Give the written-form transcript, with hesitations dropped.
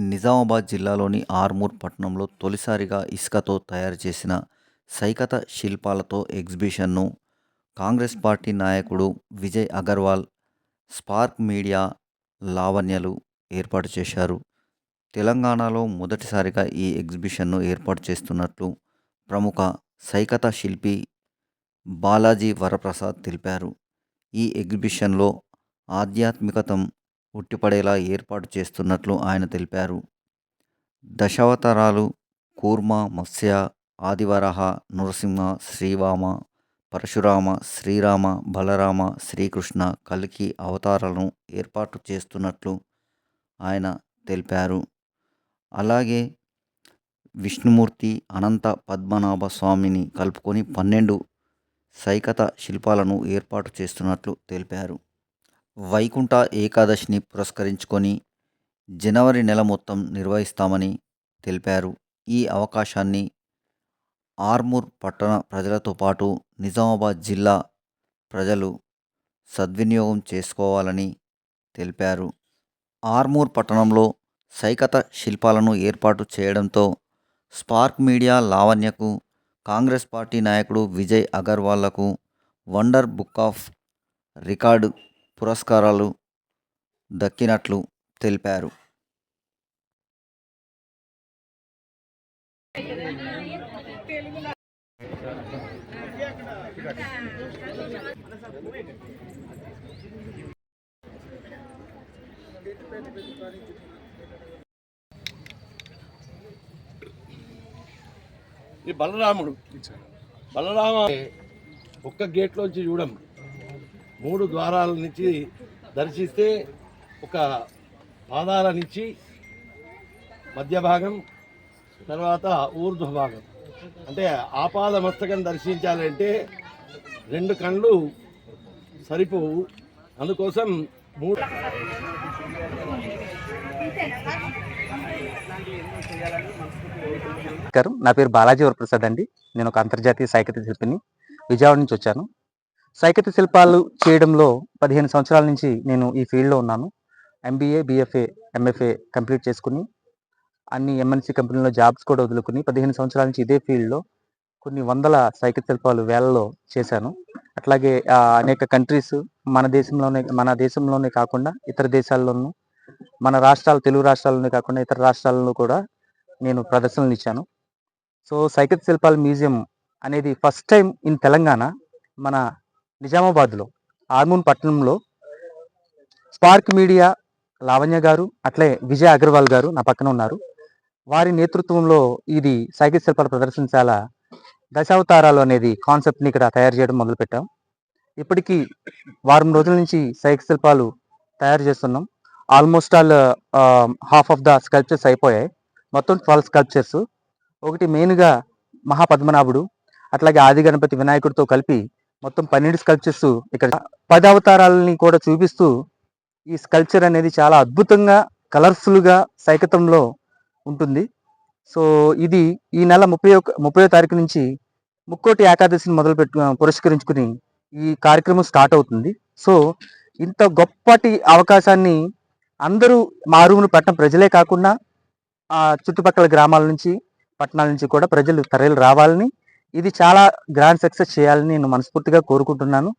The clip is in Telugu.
నిజామాబాద్ జిల్లాలోని ఆర్మూర్ పట్టణంలో తొలిసారిగా ఇసుకతో తయారు చేసిన సైకత శిల్పాలతో ఎగ్జిబిషన్ను కాంగ్రెస్ పార్టీ నాయకుడు విజయ్ అగర్వాల్, స్పార్క్ మీడియా లావణ్యలు ఏర్పాటు చేశారు. తెలంగాణలో మొదటిసారిగా ఈ ఎగ్జిబిషన్ను ఏర్పాటు చేస్తున్నట్లు ప్రముఖ సైకత శిల్పి బాలాజీ వరప్రసాద్ తెలిపారు. ఈ ఎగ్జిబిషన్లో ఆధ్యాత్మికతం ఉట్టిపడేలా ఏర్పాటు చేస్తున్నట్లు ఆయన తెలిపారు. దశావతారాలు కూర్మ, మత్స్య, ఆదివరాహ, నృసింహ, శ్రీవామ, పరశురామ, శ్రీరామ, బలరామ, శ్రీకృష్ణ, కల్కి అవతారాలను ఏర్పాటు చేస్తున్నట్లు ఆయన తెలిపారు. అలాగే విష్ణుమూర్తి, అనంత పద్మనాభ స్వామిని కలుపుకొని 12 సైకత శిల్పాలను ఏర్పాటు చేస్తున్నట్లు తెలిపారు. వైకుంఠ ఏకాదశిని పురస్కరించుకొని జనవరి నెల మొత్తం నిర్వహిస్తామని తెలిపారు. ఈ అవకాశాన్ని ఆర్మూర్ పట్టణ ప్రజలతో పాటు నిజామాబాద్ జిల్లా ప్రజలు సద్వినియోగం చేసుకోవాలని తెలిపారు. ఆర్మూర్ పట్టణంలో సైకత శిల్పాలను ఏర్పాటు చేయడంతో స్పార్క్ మీడియా లావణ్యకు, కాంగ్రెస్ పార్టీ నాయకుడు విజయ్ అగర్వాల్లకు వండర్ బుక్ ఆఫ్ రికార్డు పురస్కారాలు దక్కినట్లు తెలిపారు. ఈ బలరాముడు ఒక్క గేట్లోంచి చూడం 3 ద్వారాల నుంచి దర్శిస్తే ఒక పాదాల నుంచి మధ్య భాగం, తర్వాత ఊర్ధ్వ భాగం, అంటే ఆపాద మస్తకం దర్శించాలంటే 2 కళ్ళు సరిపోవు. అందుకోసం 3 నా పేరు బాలాజీ వరప్రసాద్ అండి. నేను ఒక అంతర్జాతీయ సైకత శిల్పిని. విజయవాడ నుంచి వచ్చాను. సైకత శిల్పాలు చేయడంలో 15 సంవత్సరాల నుంచి నేను ఈ ఫీల్డ్లో ఉన్నాను. MBA, BFA, MFA కంప్లీట్ చేసుకుని అన్ని MNC కంపెనీలో జాబ్స్ కూడా వదులుకుని 15 సంవత్సరాల నుంచి ఇదే ఫీల్డ్లో కొన్ని వందల సైకత శిల్పాలు వేలలో చేశాను. అట్లాగే అనేక కంట్రీస్ మన దేశంలోనే కాకుండా ఇతర దేశాల్లోనూ, మన రాష్ట్రాలు తెలుగు రాష్ట్రాల్లోనే కాకుండా ఇతర రాష్ట్రాల్లో కూడా నేను ప్రదర్శనలు ఇచ్చాను. సో సైకత శిల్పాల మ్యూజియం అనేది ఫస్ట్ టైం ఇన్ తెలంగాణ మన నిజామాబాద్లో ఆర్మూర్ పట్టణంలో స్పార్క్ మీడియా లావణ్య గారు, అట్లే విజయ్ అగర్వాల్ గారు నా పక్కన ఉన్నారు. వారి నేతృత్వంలో ఇది సైకత శిల్పాల ప్రదర్శనశాల దశావతారాలు అనేది కాన్సెప్ట్ని ఇక్కడ తయారు చేయడం మొదలుపెట్టాం. ఇప్పటికీ వారం రోజుల నుంచి సైకత శిల్పాలు తయారు చేస్తున్నాం. Almost all half of the sculptures అయిపోయాయి. మొత్తం 12 స్కల్ప్చర్స్. ఒకటి మెయిన్గా మహాపద్మనాభుడు, అట్లాగే ఆది గణపతి వినాయకుడితో కలిపి మొత్తం 12 స్కల్ప్చర్స్ ఇక్కడ 10 అవతారాలని కూడా చూపిస్తూ ఈ స్కల్ప్చర్ అనేది చాలా అద్భుతంగా కలర్ఫుల్గా సైకతంలో ఉంటుంది. సో ఇది ఈ నెల 30వ తారీఖు నుంచి ముక్కోటి ఏకాదశిని పురస్కరించుకుని ఈ కార్యక్రమం స్టార్ట్ అవుతుంది. సో ఇంత గొప్పటి అవకాశాన్ని అందరూ ఆర్మూర్ పట్టణ ప్రజలే కాకుండా చుట్టుపక్కల గ్రామాల నుంచి, పట్టణాల నుంచి కూడా ప్రజలు తరలి రావాలని, ఇది చాలా గ్రాండ్ సక్సెస్ చేయాలని నేను మనస్ఫూర్తిగా కోరుకుంటున్నాను.